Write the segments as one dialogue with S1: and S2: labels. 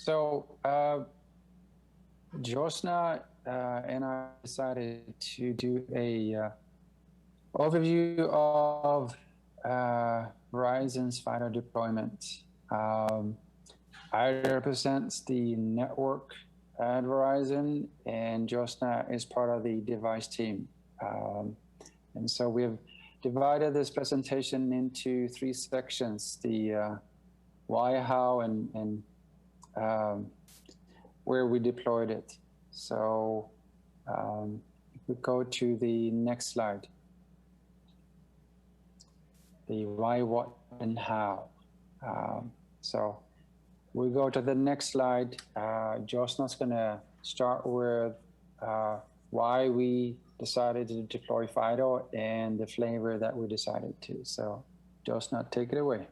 S1: So Josna and I decided to do a overview of Verizon's FIDO deployment. I represent the network at Verizon, and Josna is part of the device team. And so we've divided this presentation into three sections: the why, how, and where we deployed it. So if we go to the next slide, the why, what, and how. So we go to the next slide. Josna's going to start with why we decided to deploy FIDO and the flavor that we decided to. So Josna, take it away.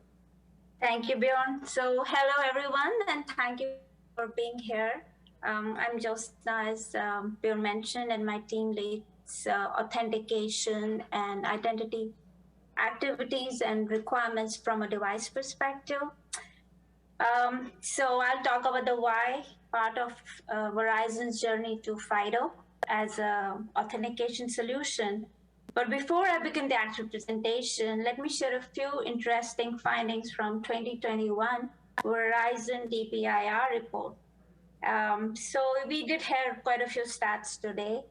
S2: Thank you, Bjorn. So hello, everyone, and thank you for being here. I'm Josna, as Bjorn mentioned, and my team leads authentication and identity activities and requirements from a device perspective. So I'll talk about the why part of Verizon's journey to FIDO as an authentication solution. But before I begin the actual presentation, let me share a few interesting findings from 2021 Verizon DPIR report. So we did hear quite a few stats today.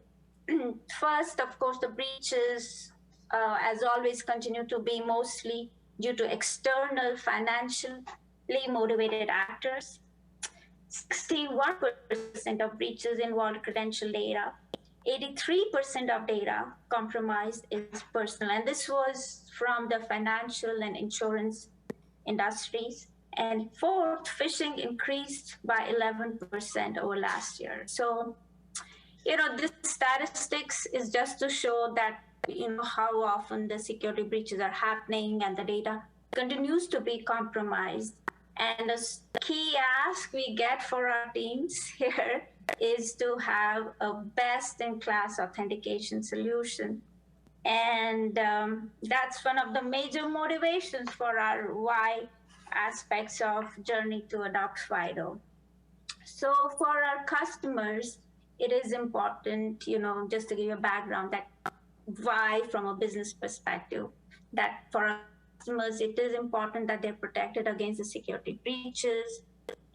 S2: First, of course, the breaches, as always, continue to be mostly due to external financially motivated actors. 61% of breaches involved credential data. 83% of data compromised is personal. And this was from the financial and insurance industries. And fourth, phishing increased by 11% over last year. So, this statistics is just to show that, how often the security breaches are happening and the data continues to be compromised. And the key ask we get for our teams here is to have a best-in-class authentication solution. And that's one of the major motivations for our why aspects of journey to adopt FIDO. So for our customers, it is important, just to give you a background, that why from a business perspective, that for our customers, it is important that they're protected against the security breaches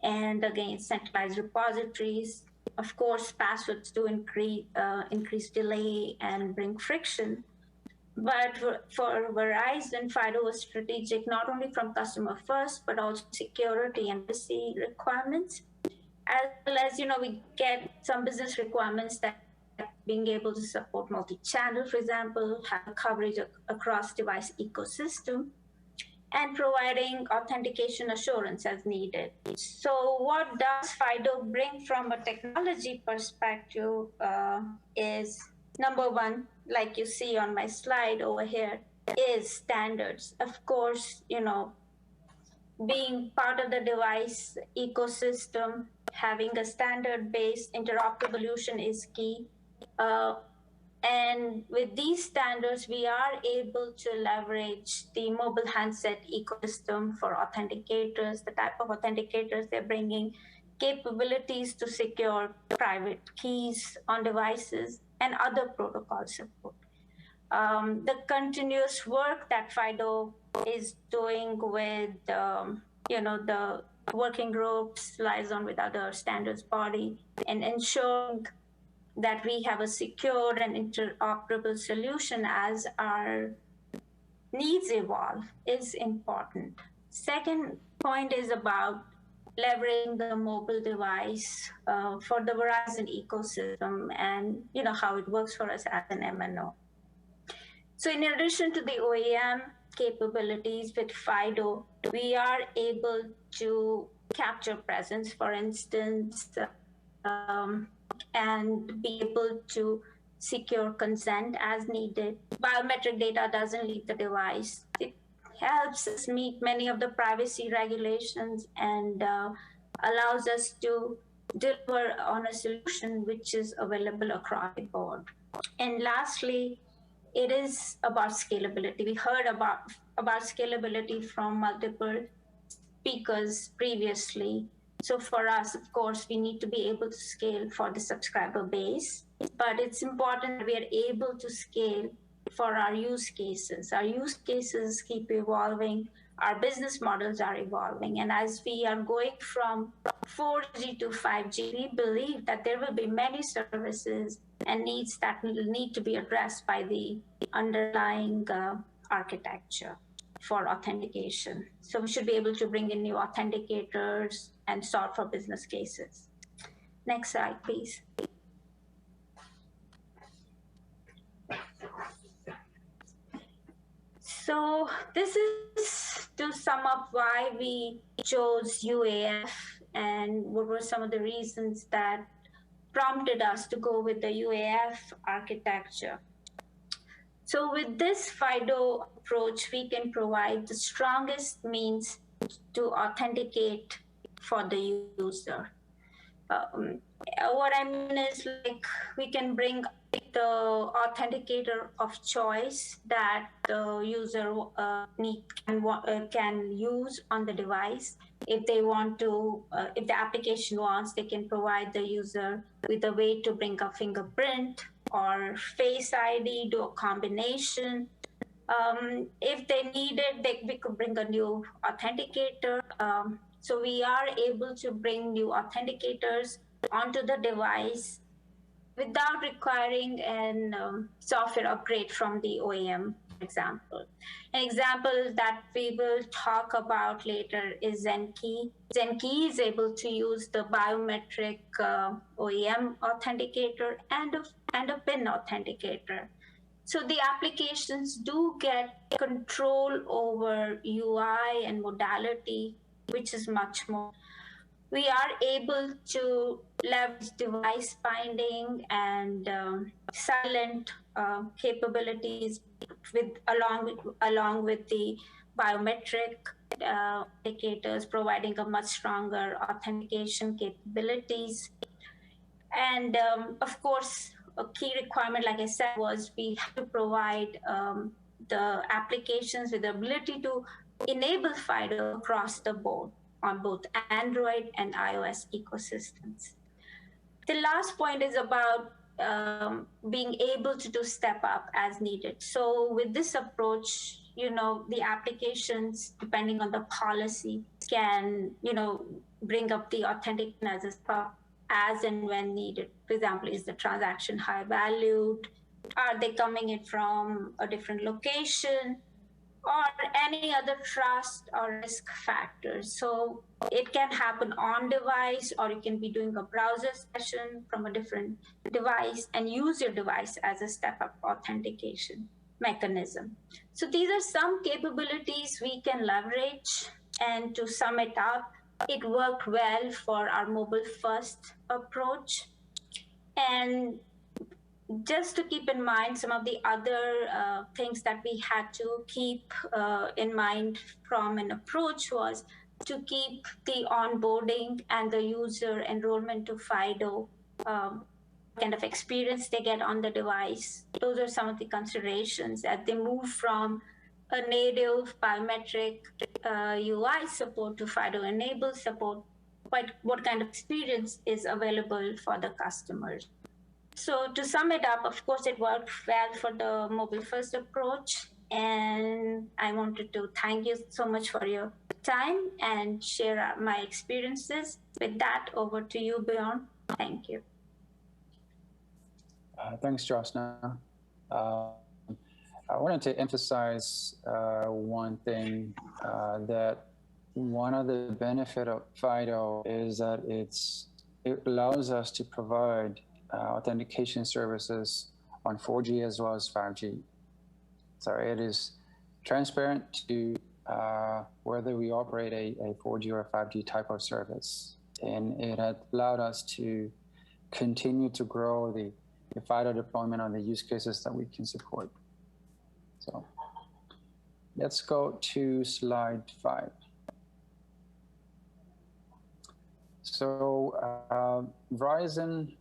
S2: and against centralized repositories. Of course, passwords do increase delay and bring friction. But for Verizon, FIDO was strategic not only from customer first, but also security and privacy requirements. As well as, we get some business requirements that being able to support multi-channel, for example, have coverage across device ecosystem, and providing authentication assurance as needed. So what does FIDO bring from a technology perspective is, number one, like you see on my slide over here, is standards. Of course, being part of the device ecosystem, having a standard-based interoperable solution is key. And with these standards, we are able to leverage the mobile handset ecosystem for authenticators, the type of authenticators they're bringing, capabilities to secure private keys on devices, and other protocol support. The continuous work that FIDO is doing with, the working groups, liaison with other standards body, and ensuring that we have a secure and interoperable solution as our needs evolve is important. Second point is about leveraging the mobile device for the Verizon ecosystem and how it works for us as an MNO. So in addition to the OEM capabilities with FIDO, we are able to capture presence, for instance, and be able to secure consent as needed. Biometric data doesn't leave the device. It helps us meet many of the privacy regulations and allows us to deliver on a solution which is available across the board. And lastly, it is about scalability. We heard about scalability from multiple speakers previously. So for us, of course, we need to be able to scale for the subscriber base, but it's important that we are able to scale for our use cases. Our use cases keep evolving. Our business models are evolving. And as we are going from 4G to 5G, we believe that there will be many services and needs that will need to be addressed by the underlying architecture for authentication. So we should be able to bring in new authenticators and solve for business cases. Next slide, please. So this is to sum up why we chose UAF and what were some of the reasons that prompted us to go with the UAF architecture. So with this FIDO approach, we can provide the strongest means to authenticate for the user. What I mean is, like, we can bring the authenticator of choice that the user can use on the device. If they want to, if the application wants, they can provide the user with a way to bring a fingerprint or Face ID, do a combination. If they need it, we could bring a new authenticator. So we are able to bring new authenticators onto the device without requiring an software upgrade from the OEM, for example. An example that we will talk about later is Zenki. Zenki is able to use the biometric OEM authenticator and a PIN authenticator. So the applications do get control over UI and modality, which is much more. We are able to leverage device binding and silent capabilities along with the biometric indicators, providing a much stronger authentication capabilities. And of course, a key requirement, like I said, was we have to provide the applications with the ability to enable FIDO across the board on both Android and iOS ecosystems. The last point is about being able to do step up as needed. So with this approach, the applications, depending on the policy, can, bring up the authentication as a step as and when needed. For example, is the transaction high valued? Are they coming in from a different location? Or any other trust or risk factors. So it can happen on device, or you can be doing a browser session from a different device and use your device as a step-up authentication mechanism. So these are some capabilities we can leverage. And to sum it up, it worked well for our mobile-first approach. And just to keep in mind, some of the other things that we had to keep in mind from an approach was to keep the onboarding and the user enrollment to FIDO, kind of experience they get on the device. Those are some of the considerations as they move from a native biometric UI support to FIDO-enabled support. What kind of experience is available for the customers? So to sum it up, of course, it worked well for the mobile-first approach. And I wanted to thank you so much for your time and share my experiences. With that, over to you, Bjorn. Thank you.
S1: Thanks, Josna. I wanted to emphasize one thing, that one of the benefits of FIDO is that it allows us to provide authentication services on 4G as well as 5G. So it is transparent to whether we operate a 4G or 5G type of service. And it had allowed us to continue to grow the FIDO deployment on the use cases that we can support. So let's go to slide 5. So Verizon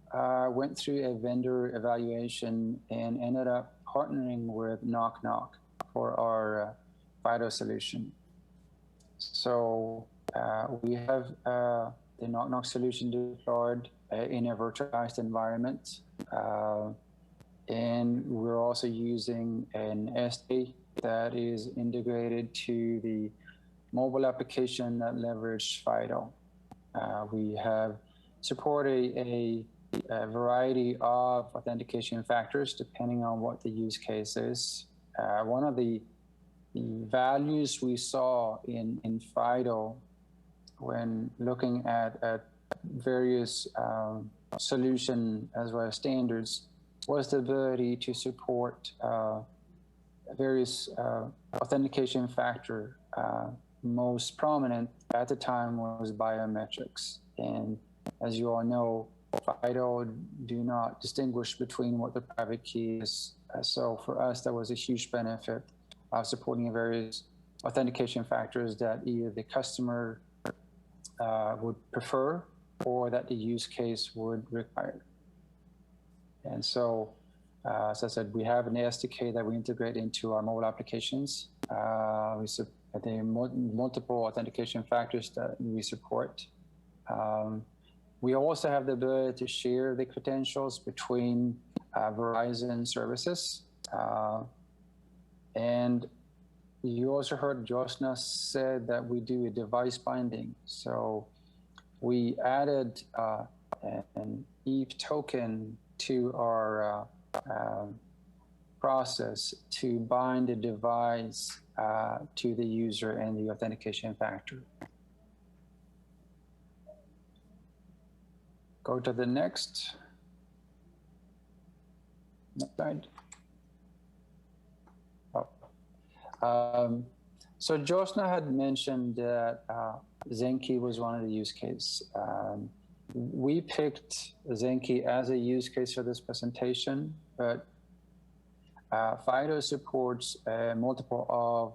S1: went through a vendor evaluation and ended up partnering with Knock Knock for our FIDO solution. So we have the knock-knock solution deployed in a virtualized environment. And we're also using an SDK that is integrated to the mobile application that leverage FIDO. We have supported a variety of authentication factors depending on what the use case is. One of the values we saw in FIDO when looking at various solution as well as standards was the ability to support various authentication factor. Most prominent at the time was biometrics. And as you all know, FIDO do not distinguish between what the private key is. So for us, that was a huge benefit of supporting various authentication factors that either the customer would prefer or that the use case would require. And so, as I said, we have an SDK that we integrate into our mobile applications. We support the multiple authentication factors that we support. We also have the ability to share the credentials between Verizon services. And you also heard Josna said that we do a device binding. So we added an ETH token to our process to bind a device to the user and the authentication factor. Go to the next slide. So Josna had mentioned that Zenki was one of the use cases. We picked Zenki as a use case for this presentation, but FIDO supports multiple of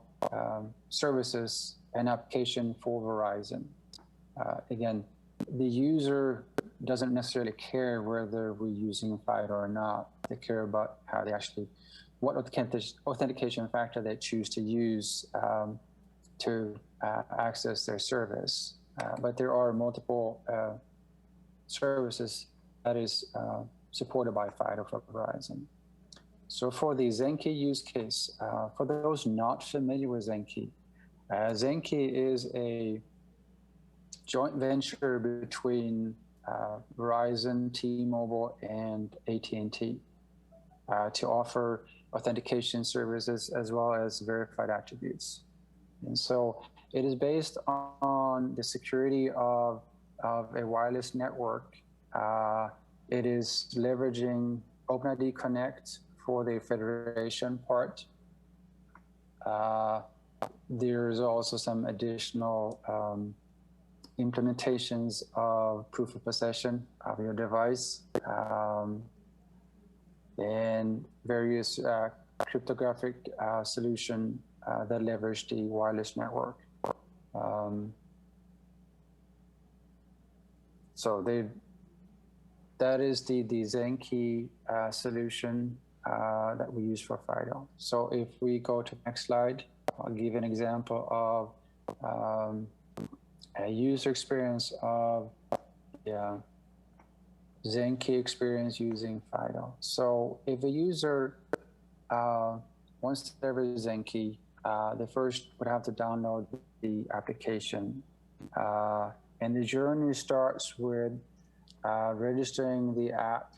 S1: services and application for Verizon. Again, the user doesn't necessarily care whether we're using FIDO or not. They care about how they actually, what authentication factor they choose to use to access their service. But there are multiple services that is supported by FIDO for Verizon. So for the Zenki use case, for those not familiar with Zenki, Zenki is a joint venture between Verizon, T-Mobile, and AT&T to offer authentication services as well as verified attributes. And so it is based on the security of a wireless network. It is leveraging OpenID Connect for the federation part. There's also some additional implementations of proof of possession of your device and various cryptographic solution that leverage the wireless network. So that is the Zenki solution that we use for FIDO. So if we go to the next slide, I'll give an example of a user experience of Zenki experience using FIDO. So if a user wants to leverage Zenki, they first would have to download the application. And the journey starts with registering the app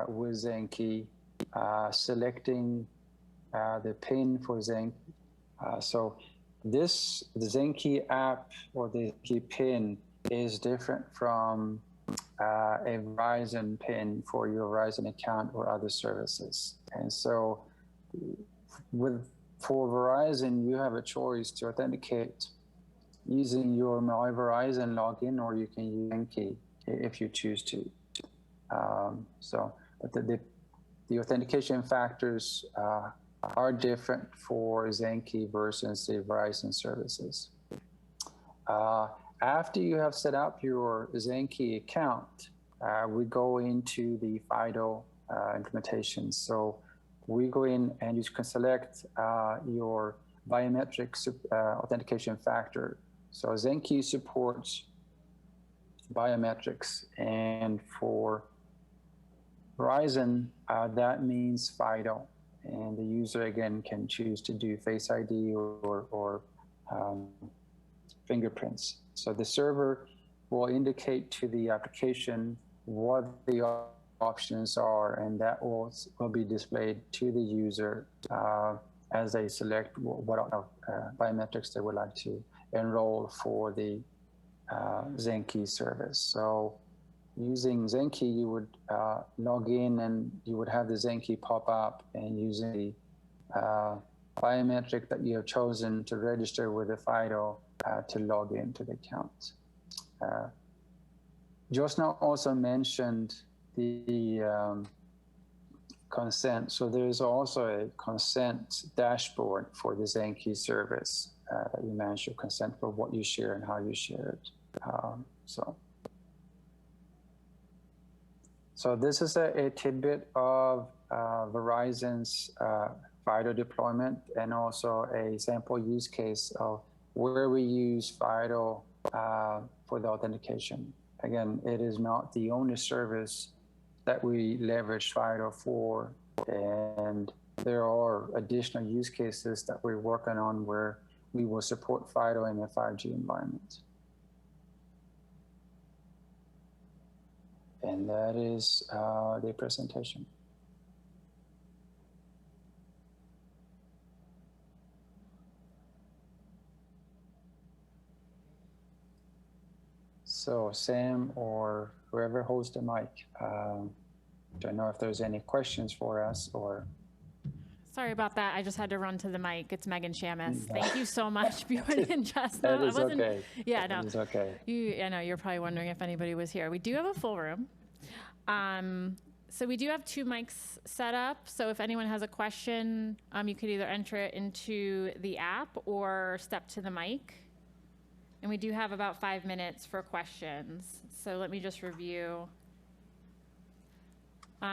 S1: with Zenki, selecting the PIN for Zenki. So the Zenki app or the Zenki PIN is different from a Verizon PIN for your Verizon account or other services. And so for Verizon, you have a choice to authenticate using your My Verizon login, or you can use Zenki if you choose to. But the authentication factors are different for Zenki versus the Verizon services. After you have set up your Zenki account, we go into the FIDO implementation. So we go in and you can select your biometric authentication factor. So Zenki supports biometrics. And for Verizon, that means FIDO. And the user, again, can choose to do Face ID or fingerprints. So the server will indicate to the application what the options are, and that will be displayed to the user as they select what biometrics they would like to enroll for the Zenki service. So using Zenki, you would log in and you would have the Zenki pop up, and using the biometric that you have chosen to register with the FIDO to log into the account. Josna also mentioned the consent. So there's also a consent dashboard for the Zenki service that you manage your consent for what you share and how you share it. So this is a tidbit of Verizon's FIDO deployment, and also a sample use case of where we use FIDO for the authentication. Again, it is not the only service that we leverage FIDO for, and there are additional use cases that we're working on where we will support FIDO in a 5G environment. And that is the presentation. So Sam or whoever holds the mic, don't know if there's any questions for us or.
S3: Sorry about that. I just had to run to the mic. It's Megan Shamus. Thank you so much, Bjorn and Jessica.
S1: That is okay.
S3: Yeah, no.
S1: That is okay.
S3: I know you're probably wondering if anybody was here. We do have a full room. So we do have 2 mics set up. So if anyone has a question, you could either enter it into the app or step to the mic. And we do have about 5 minutes for questions. So let me just review.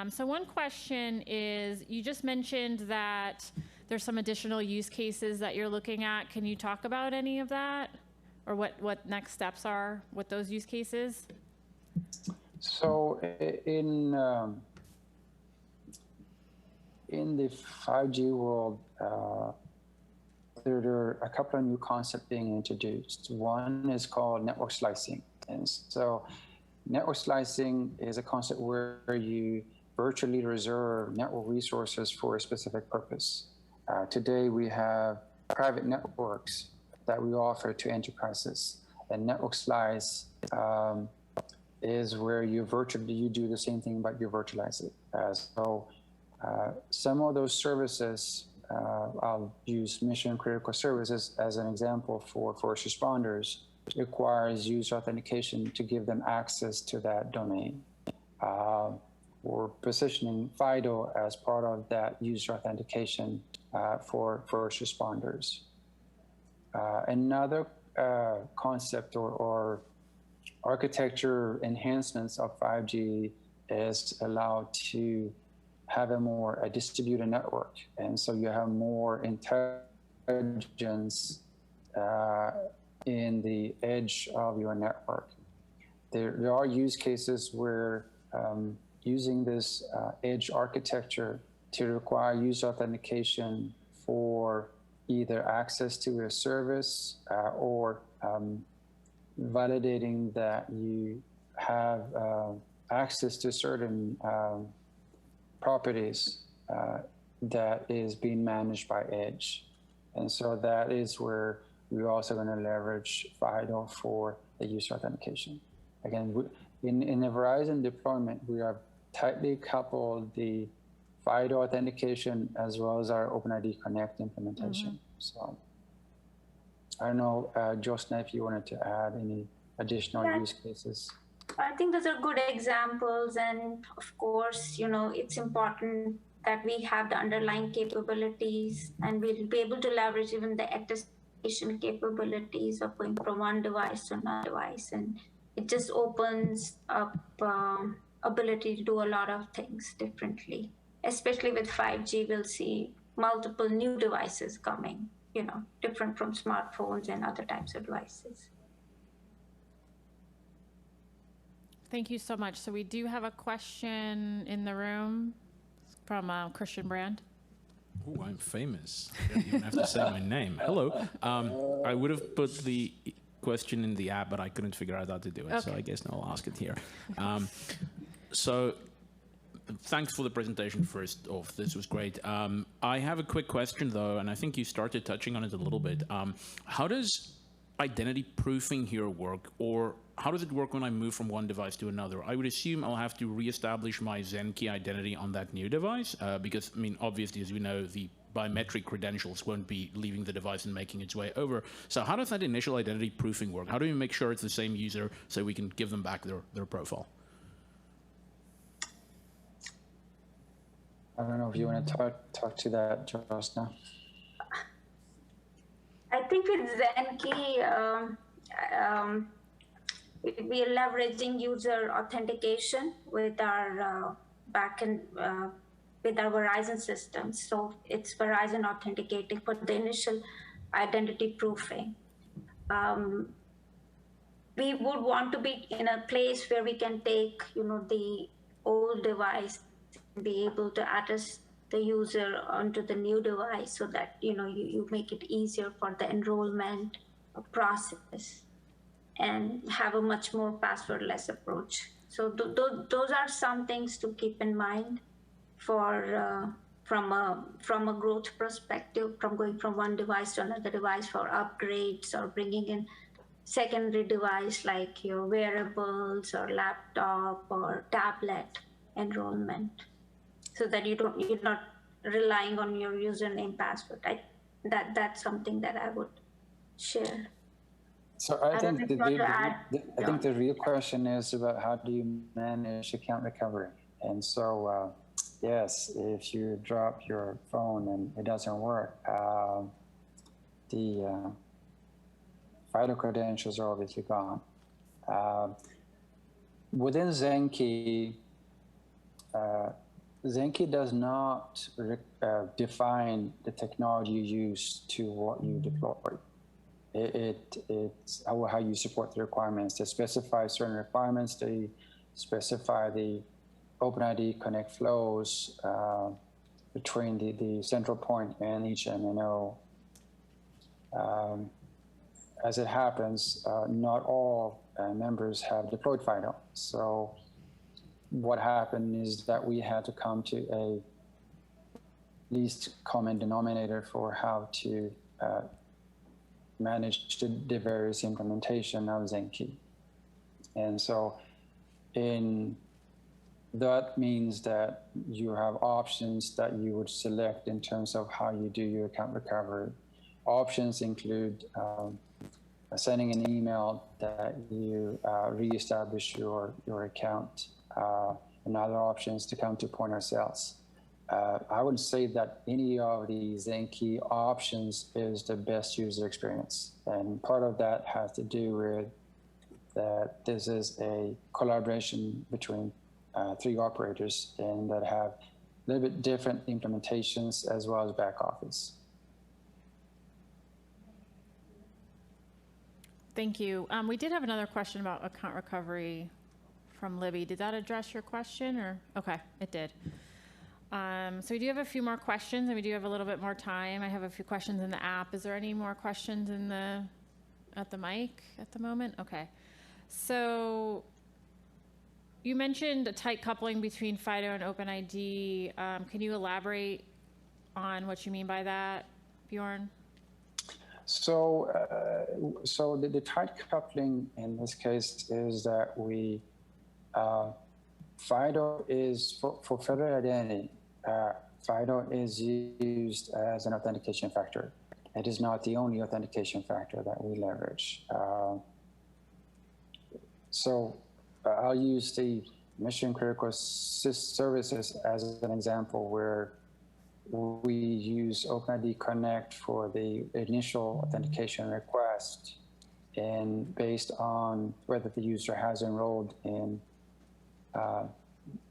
S3: So one question is, you just mentioned that there's some additional use cases that you're looking at. Can you talk about any of that, or what next steps are with those use cases?
S1: So in the 5G world, there are a couple of new concepts being introduced. One is called network slicing. And so network slicing is a concept where you virtually reserve network resources for a specific purpose. Today, we have private networks that we offer to enterprises. And network slice is where you do the same thing, but you virtualize it. So some of those services, I'll use mission critical services as an example for first responders, requires user authentication to give them access to that domain. We're positioning FIDO as part of that user authentication for first responders. Another concept or architecture enhancements of 5G is allowed to have a distributed network. And so you have more intelligence in the edge of your network. There are use cases where using this edge architecture to require user authentication for either access to a service or validating that you have access to certain properties that is being managed by edge. And so that is where we're also going to leverage FIDO for the user authentication. Again, in the Verizon deployment, we have tightly coupled the FIDO authentication as well as our OpenID Connect implementation. So I don't know, Josna, if you wanted to add any additional use cases.
S2: I think those are good examples. And of course, it's important that we have the underlying capabilities, and we'll be able to leverage even the attestation capabilities of going from one device to another device. And it just opens up ability to do a lot of things differently. Especially with 5G, we'll see multiple new devices coming, different from smartphones and other types of devices.
S3: Thank you so much. So we do have a question in the room from Christian Brand.
S4: Oh, I'm famous. I don't even have to say my name. Hello. I would have put the question in the app, but I couldn't figure out how to do it. Okay. So I guess now I'll ask it here. So thanks for the presentation first off. This was great. I have a quick question though, and I think you started touching on it a little bit. How does identity proofing here work, or how does it work when I move from one device to another? I would assume I'll have to reestablish my Zenki identity on that new device, because, I mean, obviously, as we know, the biometric credentials won't be leaving the device and making its way over. So how does that initial identity proofing work? How do we make sure it's the same user so we can give them back their profile?
S1: I don't know if you want to talk to that, Josna.
S2: I think with Zenki, we are leveraging user authentication with our backend, with our Verizon systems. So it's Verizon authenticating for the initial identity proofing. We would want to be in a place where we can take, the old device, be able to address the user onto the new device so that, you make it easier for the enrollment process and have a much more passwordless approach. So those are some things to keep in mind for from a growth perspective, from going from one device to another device for upgrades or bringing in secondary device like your wearables or laptop or tablet enrollment, so that you're not relying on your username password. That's something that I would share.
S1: So I think the real question is about how do you manage account recovery? And so yes, if you drop your phone and it doesn't work, the FIDO credentials are obviously gone. Within Zenki, Zenki does not define the technology you use to what you deploy. It's how you support the requirements. They specify certain requirements. They specify the OpenID connect flows between the central point and each MNO. As it happens, not all members have deployed FIDO. So what happened is that we had to come to a least common denominator for how to manage the various implementation of Zenki. And so that means that you have options that you would select in terms of how you do your account recovery. Options include sending an email that you reestablish your account, and other options to come to point of sales. I would say that any of the Zenki options is the best user experience. And part of that has to do with that this is a collaboration between 3 operators and that have a little bit different implementations as well as back office.
S3: Thank you. We did have another question about account recovery from Libby. Did that address your question or? Okay, it did. So we do have a few more questions and we do have a little bit more time. I have a few questions in the app. Is there any more questions at the mic at the moment? Okay. So you mentioned a tight coupling between FIDO and OpenID. Can you elaborate on what you mean by that, Bjorn?
S1: So, the tight coupling in this case is that FIDO is for federal identity. FIDO is used as an authentication factor. It is not the only authentication factor that we leverage. So I'll use the mission critical services as an example where we use OpenID Connect for the initial authentication request, and based on whether the user has enrolled in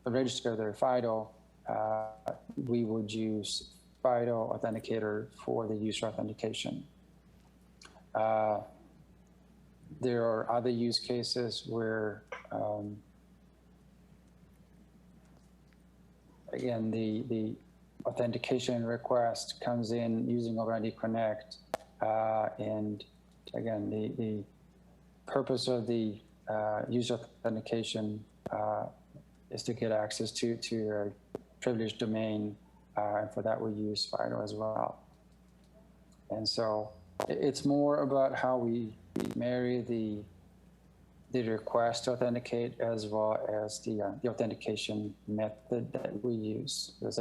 S1: register their FIDO, we would use FIDO Authenticator for the user authentication. There are other use cases where again, the authentication request comes in using Already Connect. And again, the purpose of the user authentication is to get access to a privileged domain. And for that, we use FIDO as well. And so it's more about how we marry the request to authenticate as well as the authentication method that we use. Because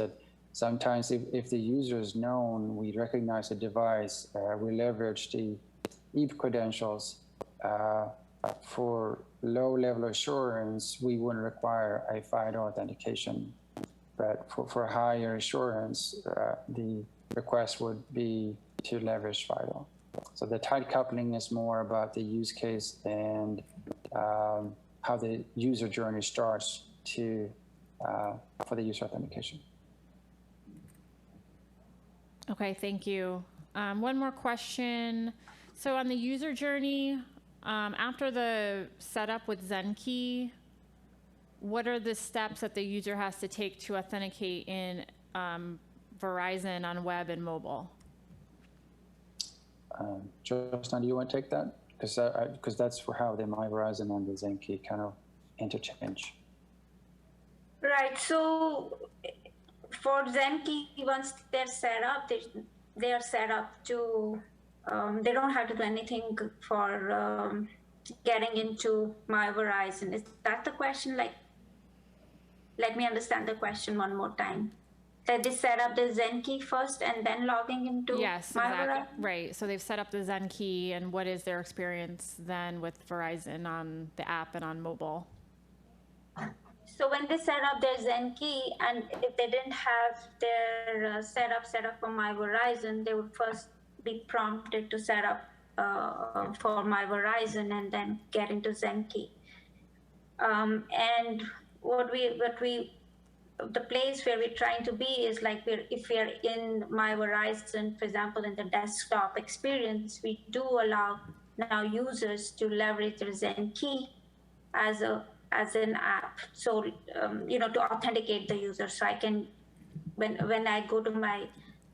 S1: sometimes if the user is known, we recognize the device, we leverage the EAP credentials. For low-level assurance, we wouldn't require a FIDO authentication. But for higher assurance, the request would be to leverage FIDO. So the tight coupling is more about the use case and how the user journey starts for the user authentication.
S3: Okay, thank you. One more question. So on the user journey, after the setup with Zenki, what are the steps that the user has to take to authenticate in Verizon on web and mobile?
S1: Justin, do you want to take that? Because that's for how the My Verizon and the Zenki kind of interchange.
S2: Right. So for Zenki, once they're set up, they are set up to, they don't have to do anything for getting into My Verizon. Is that the question? Like, let me understand the question one more time. That they set up the Zenki first and then logging into
S3: yes,
S2: My
S3: exactly.
S2: Verizon?
S3: Right. So they've set up the Zenki, and what is their experience then with Verizon on the app and on mobile?
S2: So when they set up their Zenki, and if they didn't have their setup for My Verizon, they would first be prompted to set up for My Verizon and then get into Zenki. And the place where we're trying to be is like if we're in My Verizon, for example, in the desktop experience, we do allow now users to leverage their Zenki as an app. So, to authenticate the user. So I can, when I go to my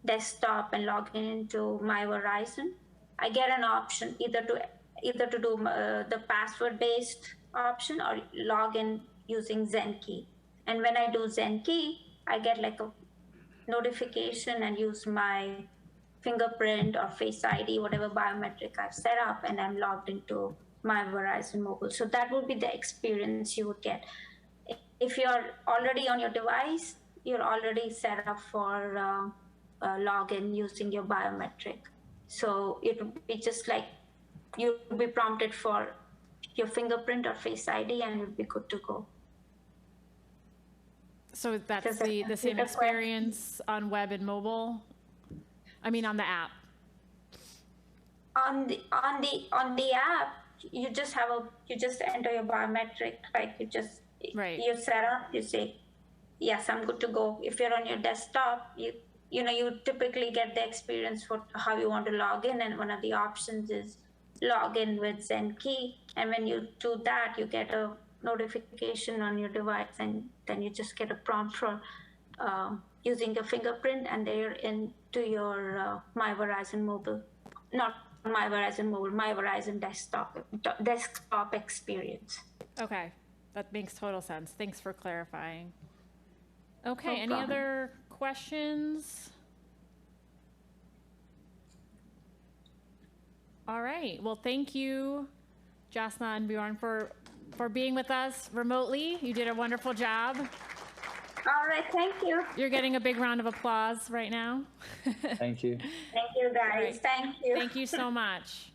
S2: desktop and log into My Verizon, I get an option either to do the password-based option or log in using Zenki. And when I do Zenki, I get like a notification and use my fingerprint or Face ID, whatever biometric I've set up, and I'm logged into My Verizon Mobile. So that would be the experience you would get. If you're already on your device, you're already set up for login using your biometric. So it would be just like you'll be prompted for your fingerprint or Face ID, and you'll be good to go.
S3: So that's the same experience on web and mobile? I mean, on the app.
S2: On the app, you just enter your biometric, like you set up, you say, yes, I'm good to go. If you're on your desktop, you typically get the experience for how you want to log in, and one of the options is log in with Zenki. And when you do that, you get a notification on your device, and then you just get a prompt for using a fingerprint, and they're into your My Verizon Mobile, not My Verizon Mobile, My Verizon desktop experience.
S3: Okay, that makes total sense. Thanks for clarifying. Okay,
S2: No
S3: any
S2: problem.
S3: other questions? All right, well, thank you, Jasna and Bjorn, for being with us remotely. You did a wonderful job.
S2: All right, thank you.
S3: You're getting a big round of applause right now.
S1: Thank you.
S2: Thank you, guys.
S3: Right.
S2: Thank you.
S3: Thank you so much.